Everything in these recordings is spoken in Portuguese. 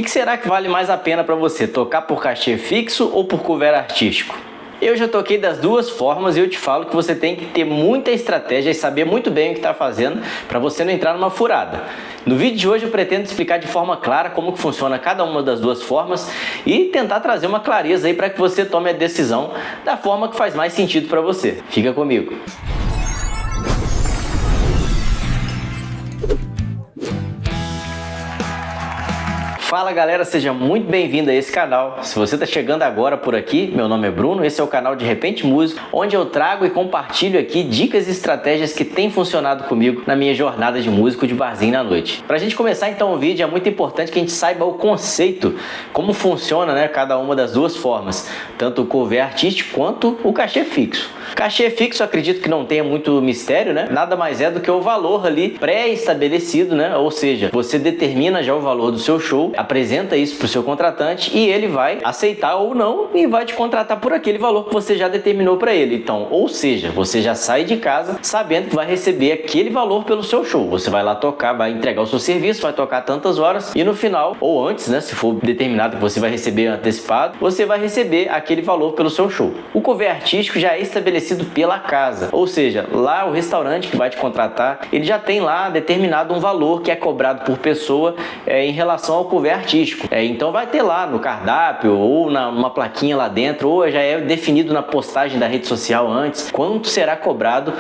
que será que vale mais a pena para você, tocar por cachê fixo ou por cover artístico? Eu já toquei das duas formas e eu te falo que você tem que ter muita estratégia e saber muito bem o que está fazendo para você não entrar numa furada. No vídeo de hoje eu pretendo explicar de forma clara como que funciona cada uma das duas formas e tentar trazer uma clareza aí para que você tome a decisão da forma que faz mais sentido para você. Fica comigo. Fala galera, seja muito bem-vindo a esse canal. Se você está chegando agora por aqui, meu nome é Bruno, esse é o canal De Repente Músico, onde eu trago e compartilho aqui dicas e estratégias que têm funcionado comigo na minha jornada de músico de barzinho na noite. Pra gente começar então o vídeo, é muito importante que a gente saiba o conceito, como funciona, né, cada uma das duas formas, tanto o cover artístico quanto o cachê fixo. Cachê fixo, acredito que não tenha muito mistério, né? Nada mais é do que o valor ali pré-estabelecido, né? Ou seja, você determina já o valor do seu show, apresenta isso para o seu contratante e ele vai aceitar ou não e vai te contratar por aquele valor que você já determinou para ele. Então, ou seja, você já sai de casa sabendo que vai receber aquele valor pelo seu show. Você vai lá tocar, vai entregar o seu serviço, vai tocar tantas horas e no final, ou antes, né? Se for determinado que você vai receber antecipado, você vai receber aquele valor pelo seu show. O cover artístico já é estabelecido pela casa, ou seja, lá o restaurante que vai te contratar, ele já tem lá determinado um valor que é cobrado por pessoa em relação ao cover artístico. Então vai ter lá no cardápio ou numa plaquinha lá dentro, ou já é definido na postagem da rede social antes, quanto será cobrado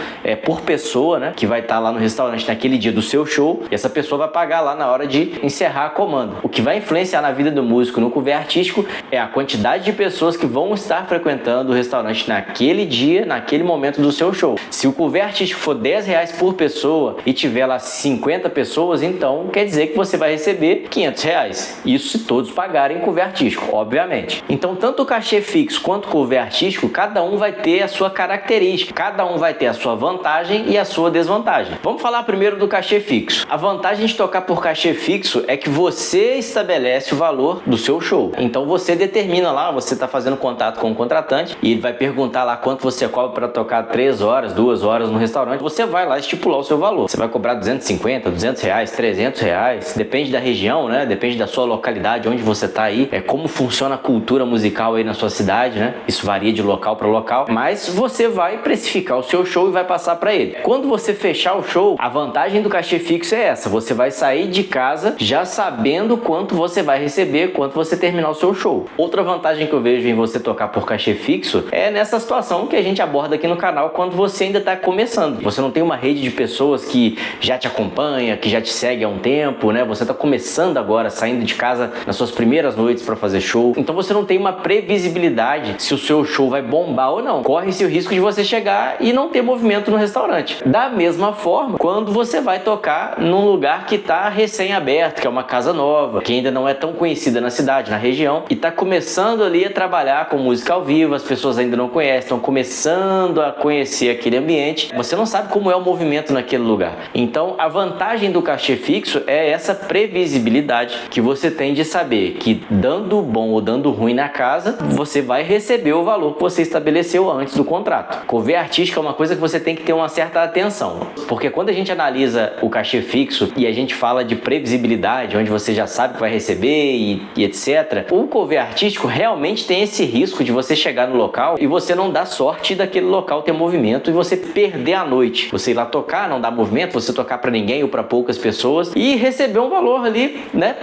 por pessoa, né, que vai estar lá no restaurante naquele dia do seu show, e essa pessoa vai pagar lá na hora de encerrar a comanda. O que vai influenciar na vida do músico no cover artístico é a quantidade de pessoas que vão estar frequentando o restaurante naquele dia, naquele momento do seu show. Se o cover artístico for R$10 por pessoa e tiver lá 50 pessoas, então quer dizer que você vai receber R$500. Isso se todos pagarem cover artístico, obviamente. Então tanto o cachê fixo quanto o cover artístico, cada um vai ter a sua característica, cada um vai ter a sua vantagem e a sua desvantagem. Vamos falar primeiro do cachê fixo. A vantagem de tocar por cachê fixo é que você estabelece o valor do seu show. Então você determina lá, você está fazendo contato com o contratante e ele vai perguntar lá quanto você cobra para tocar 3 horas, 2 horas no restaurante. Você vai lá estipular o seu valor. Você vai cobrar R$250, R$200, R$300, depende da região, né? Depende da sua localidade, onde você tá aí, como funciona a cultura musical aí na sua cidade, né? Isso varia de local para local, mas você vai precificar o seu show e vai passar para ele. Quando você fechar o show, a vantagem do cachê fixo é essa: você vai sair de casa já sabendo quanto você vai receber quando você terminar o seu show. Outra vantagem que eu vejo em você tocar por cachê fixo é nessa situação que a gente aborda aqui no canal, quando você ainda está começando. Você não tem uma rede de pessoas que já te acompanha, que já te segue há um tempo, né? Você está começando agora, saindo de casa nas suas primeiras noites para fazer show. Então você não tem uma previsibilidade se o seu show vai bombar ou não. Corre-se o risco de você chegar e não ter movimento no restaurante. Da mesma forma, quando você vai tocar num lugar que está recém-aberto, que é uma casa nova, que ainda não é tão conhecida na cidade, na região, e está começando ali a trabalhar com música ao vivo, as pessoas ainda não conhecem, estão começando a conhecer aquele ambiente, você não sabe como é o movimento naquele lugar. Então a vantagem do cachê fixo é essa previsibilidade que você tem de saber que dando bom ou dando ruim na casa, você vai receber o valor que você estabeleceu antes do contrato. Cover artístico é uma coisa que você tem que ter uma certa atenção, porque quando a gente analisa o cachê fixo e a gente fala de previsibilidade, onde você já sabe que vai receber e etc, o cover artístico realmente tem esse risco de você chegar no local e você não dar sorte daquele local ter movimento e você perder a noite. Você ir lá tocar, não dar movimento, você tocar para ninguém ou para poucas pessoas e receber um valor ali, né?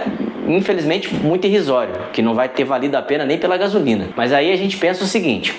Infelizmente muito irrisório, que não vai ter valido a pena nem pela gasolina. Mas aí a gente pensa o seguinte: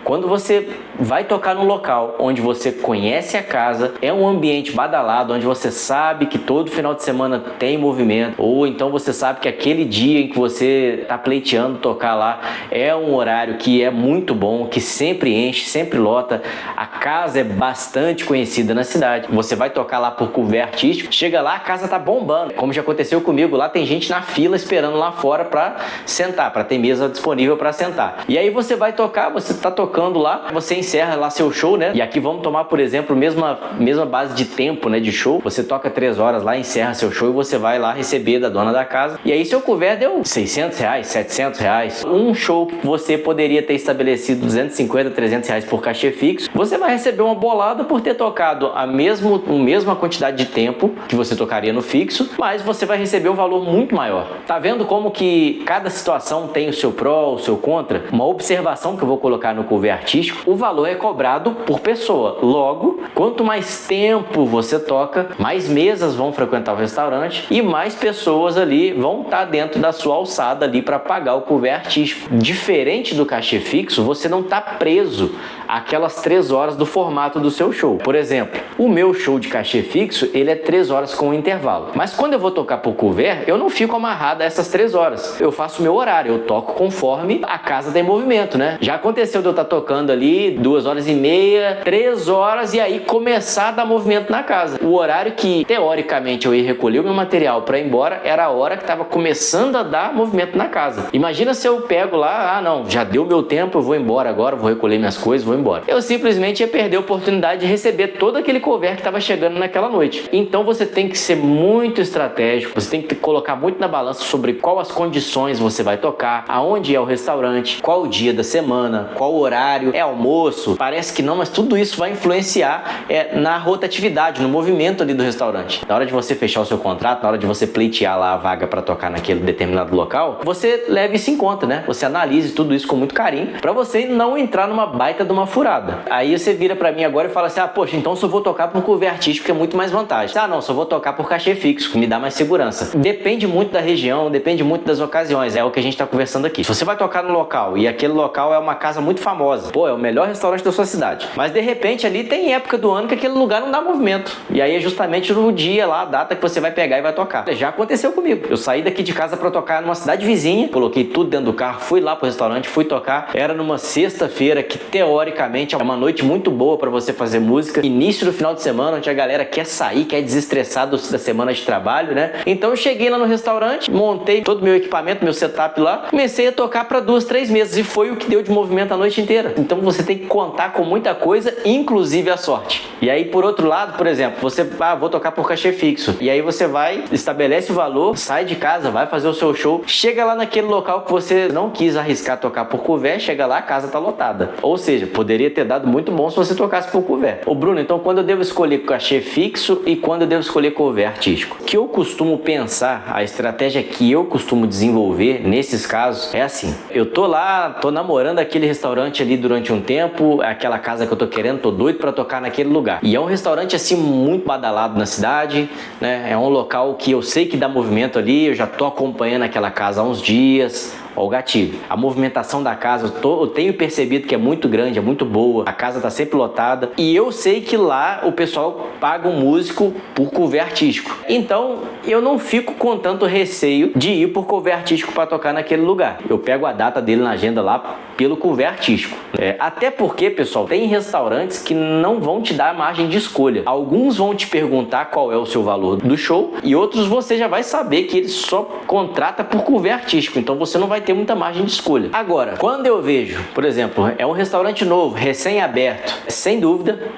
quando você vai tocar num local onde você conhece a casa, é um ambiente badalado, onde você sabe que todo final de semana tem movimento, ou então você sabe que aquele dia em que você está pleiteando tocar lá é um horário que é muito bom, que sempre enche, sempre lota, a casa é bastante conhecida na cidade, você vai tocar lá por cover artístico, chega lá, a casa tá bombando, como já aconteceu comigo, lá tem gente na fila esperando lá fora para sentar, para ter mesa disponível para sentar. E aí você vai tocar, você tá tocando tocando lá, você encerra lá seu show, né? E aqui vamos tomar, por exemplo, mesma base de tempo, né, de show. Você toca 3 horas lá, encerra seu show e você vai lá receber da dona da casa. E aí seu couvert deu R$600, R$700. Um show que você poderia ter estabelecido R$250, R$300 por cachê fixo, você vai receber uma bolada por ter tocado a mesma quantidade de tempo que você tocaria no fixo, mas você vai receber um valor muito maior. Tá vendo como que cada situação tem o seu pró, o seu contra? Uma observação que eu vou colocar no couvert artístico: o valor é cobrado por pessoa. Logo, quanto mais tempo você toca, mais mesas vão frequentar o restaurante e mais pessoas ali vão estar dentro da sua alçada ali para pagar o couvert artístico. Diferente do cachê fixo, você não está preso àquelas 3 horas do formato do seu show. Por exemplo, o meu show de cachê fixo, ele é 3 horas com um intervalo. Mas quando eu vou tocar por couvert, eu não fico amarrado a essas 3 horas. Eu faço o meu horário, eu toco conforme a casa tem movimento, né? Já aconteceu de eu estar tocando ali 2 horas e meia, 3 horas e aí começar a dar movimento na casa. O horário que, teoricamente, eu ia recolher o meu material para ir embora era a hora que estava começando a dar movimento na casa. Imagina se eu pego lá, não, já deu meu tempo, eu vou embora agora, vou recolher minhas coisas, vou embora. Eu simplesmente ia perder a oportunidade de receber todo aquele couvert que estava chegando naquela noite. Então você tem que ser muito estratégico, você tem que colocar muito na balança sobre qual as condições você vai tocar, aonde é o restaurante, qual o dia da semana, qual o horário, é almoço. Parece que não, mas tudo isso vai influenciar na rotatividade, no movimento ali do restaurante. Na hora de você fechar o seu contrato, na hora de você pleitear lá a vaga para tocar naquele determinado local, você leve isso em conta, né? Você analise tudo isso com muito carinho para você não entrar numa baita de uma furada. Aí você vira para mim agora e fala assim: poxa, então só vou tocar por couvert artístico, que é muito mais vantagem. Não, só vou tocar por cachê fixo, que me dá mais segurança. Depende muito da região, depende muito das ocasiões, é o que a gente tá conversando aqui. Se você vai tocar no local e aquele local é uma casa muito famosa, é o melhor restaurante da sua cidade, mas de repente ali tem época do ano que aquele lugar não dá movimento, e aí é justamente no dia lá, a data que você vai pegar e vai tocar. Já aconteceu comigo. Eu saí daqui de casa para tocar numa cidade vizinha, coloquei tudo dentro do carro, fui lá pro restaurante, fui tocar. Era numa sexta-feira, que teoricamente é uma noite muito boa para você fazer música, início do final de semana, onde a galera quer sair, quer desestressar da semana de trabalho, né? Então eu cheguei lá no restaurante, montei todo o meu equipamento, meu setup lá, comecei a tocar para 2, 3 mesas e foi o que deu de movimento a noite inteira. Então você tem que contar com muita coisa, inclusive a sorte. E aí, por outro lado, por exemplo, você, vou tocar por cachê fixo. E aí você vai, estabelece o valor, sai de casa, vai fazer o seu show, chega lá naquele local que você não quis arriscar tocar por couvert, chega lá, a casa tá lotada. Ou seja, poderia ter dado muito bom se você tocasse por couvert. Ô Bruno, então quando eu devo escolher cachê fixo e quando eu devo escolher couvert artístico? O que eu costumo pensar, a estratégia que eu costumo desenvolver nesses casos é assim: eu tô lá, tô namorando aquele restaurante ali durante um tempo, aquela casa que eu tô querendo, tô doido pra tocar naquele lugar. E é um restaurante assim muito badalado na cidade, né? É um local que eu sei que dá movimento ali, eu já tô acompanhando aquela casa há uns dias. Ó, o gatilho. A movimentação da casa, eu tenho percebido que é muito grande, é muito boa. A casa tá sempre lotada. E eu sei que lá o pessoal paga um músico por couvert artístico. Então, eu não fico com tanto receio de ir por couvert artístico para tocar naquele lugar. Eu pego a data dele na agenda lá pelo couvert artístico. Até porque, pessoal, tem restaurantes que não vão te dar margem de escolha. Alguns vão te perguntar qual é o seu valor do show e outros você já vai saber que ele só contrata por couvert artístico. Então, você não vai ter muita margem de escolha. Agora, quando eu vejo, por exemplo, é um restaurante novo, recém-aberto, sem dúvida,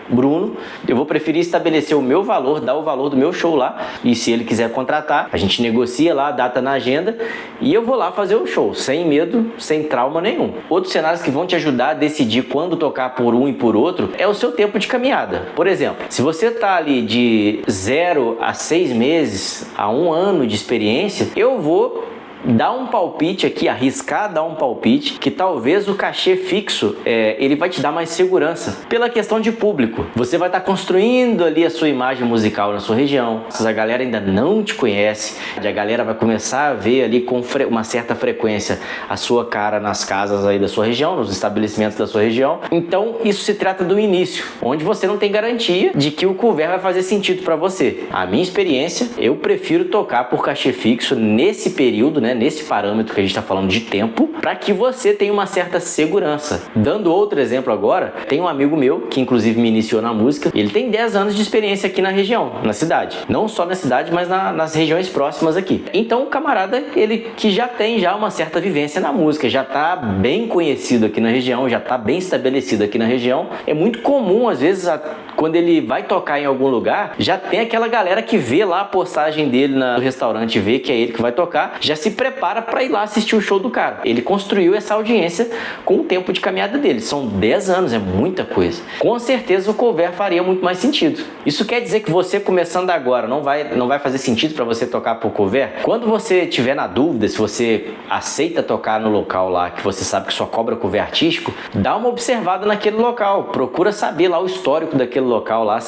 Bruno, eu vou preferir estabelecer o meu valor, dar o valor do meu show lá, e se ele quiser contratar, a gente negocia lá a data na agenda e eu vou lá fazer o show, sem medo, sem trauma nenhum. Outros cenários que vão te ajudar a decidir quando tocar por um e por outro é o seu tempo de caminhada. Por exemplo, se você tá ali de 0 a 6 meses, a 1 ano de experiência, eu vou dar um palpite aqui, arriscar dar um palpite, que talvez o cachê fixo, ele vai te dar mais segurança, pela questão de público. Você vai estar construindo ali a sua imagem musical na sua região, a galera ainda não te conhece, a galera vai começar a ver ali com uma certa frequência a sua cara nas casas aí da sua região, nos estabelecimentos da sua região. Então isso se trata do início, onde você não tem garantia de que o couvert vai fazer sentido para você. A minha experiência, eu prefiro tocar por cachê fixo nesse período, né, nesse parâmetro que a gente está falando de tempo, para que você tenha uma certa segurança. Dando outro exemplo agora, tem um amigo meu que inclusive me iniciou na música. Ele tem 10 anos de experiência aqui na região, na cidade. Não só na cidade, mas nas regiões próximas aqui. Então o camarada, ele que já tem uma certa vivência na música, já está bem conhecido aqui na região, já está bem estabelecido aqui na região. É muito comum, às vezes, quando ele vai tocar em algum lugar, já tem aquela galera que vê lá a postagem dele no restaurante, vê que é ele que vai tocar, já se prepara para ir lá assistir o show do cara. Ele construiu essa audiência com o tempo de caminhada dele. São 10 anos, é muita coisa. Com certeza o cover faria muito mais sentido. Isso quer dizer que você começando agora não vai fazer sentido para você tocar por cover? Quando você tiver na dúvida se você aceita tocar no local lá que você sabe que só cobra cover artístico, dá uma observada naquele local, procura saber lá o histórico daquele local lá,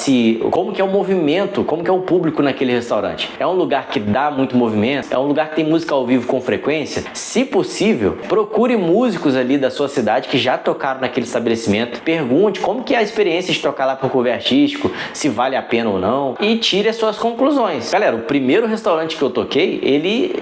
como que é o movimento, como que é o público naquele restaurante. É um lugar que dá muito movimento? É um lugar que tem música ao vivo com frequência? Se possível, procure músicos ali da sua cidade que já tocaram naquele estabelecimento, pergunte como que é a experiência de tocar lá por cover artístico, se vale a pena ou não, e tire as suas conclusões. Galera, o primeiro restaurante que eu toquei,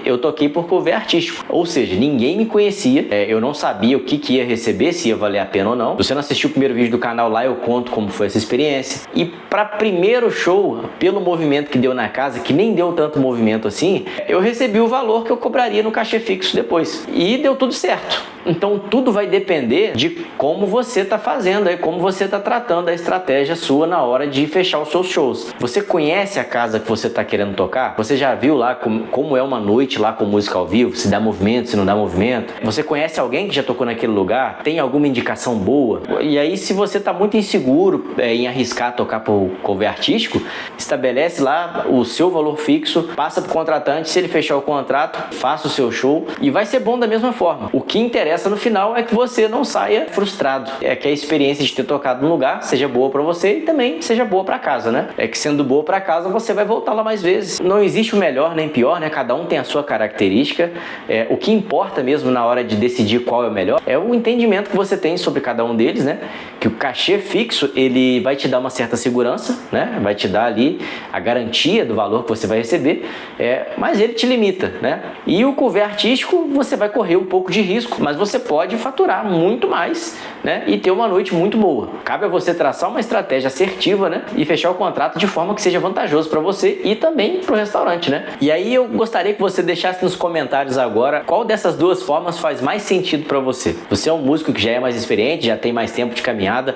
eu toquei por cover artístico, ou seja, ninguém me conhecia, eu não sabia o que ia receber, se ia valer a pena ou não. Se você não assistiu o primeiro vídeo do canal lá, eu conto como foi essa experiência. E para primeiro show, pelo movimento que deu na casa, que nem deu tanto movimento assim, eu recebi o valor que eu cobraria no cachê fixo depois. E deu tudo certo. Então tudo vai depender de como você está fazendo, como você está tratando a estratégia sua na hora de fechar os seus shows. Você conhece a casa que você está querendo tocar? Você já viu lá como é uma noite lá com música ao vivo? Se dá movimento, se não dá movimento? Você conhece alguém que já tocou naquele lugar? Tem alguma indicação boa? E aí, se você está muito inseguro em arriscar tocar por cover artístico, estabelece lá o seu valor fixo, passa para o contratante, se ele fechar o contrato, faça o seu show e vai ser bom da mesma forma. O que interessa no final é que você não saia frustrado, que a experiência de ter tocado no lugar seja boa para você e também seja boa para casa, né? Que sendo boa para casa você vai voltar lá mais vezes. Não existe o melhor nem pior, né? Cada um tem a sua característica. O que importa mesmo na hora de decidir qual é o melhor é o entendimento que você tem sobre cada um deles, né? Que o cachê fixo, ele vai te dar uma certa segurança, né? Vai te dar ali a garantia do valor que você vai receber, mas ele te limita, né? E o cover artístico, você vai correr um pouco de risco, mas você pode faturar muito mais, né? E ter uma noite muito boa. Cabe a você traçar uma estratégia assertiva, né? E fechar o contrato de forma que seja vantajoso para você e também para o restaurante, né? E aí eu gostaria que você deixasse nos comentários agora qual dessas duas formas faz mais sentido para você. Você é um músico que já é mais experiente, já tem mais tempo de caminhada.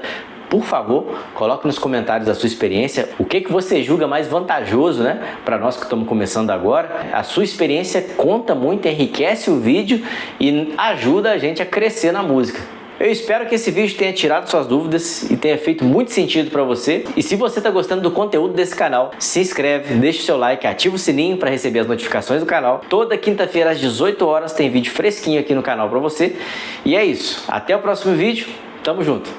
Por favor, coloque nos comentários a sua experiência, o que você julga mais vantajoso, né? Para nós que estamos começando agora. A sua experiência conta muito, enriquece o vídeo e ajuda a gente a crescer na música. Eu espero que esse vídeo tenha tirado suas dúvidas e tenha feito muito sentido para você. E se você está gostando do conteúdo desse canal, se inscreve, deixa o seu like, ativa o sininho para receber as notificações do canal. Toda quinta-feira às 18 horas tem vídeo fresquinho aqui no canal para você. E é isso. Até o próximo vídeo. Tamo junto.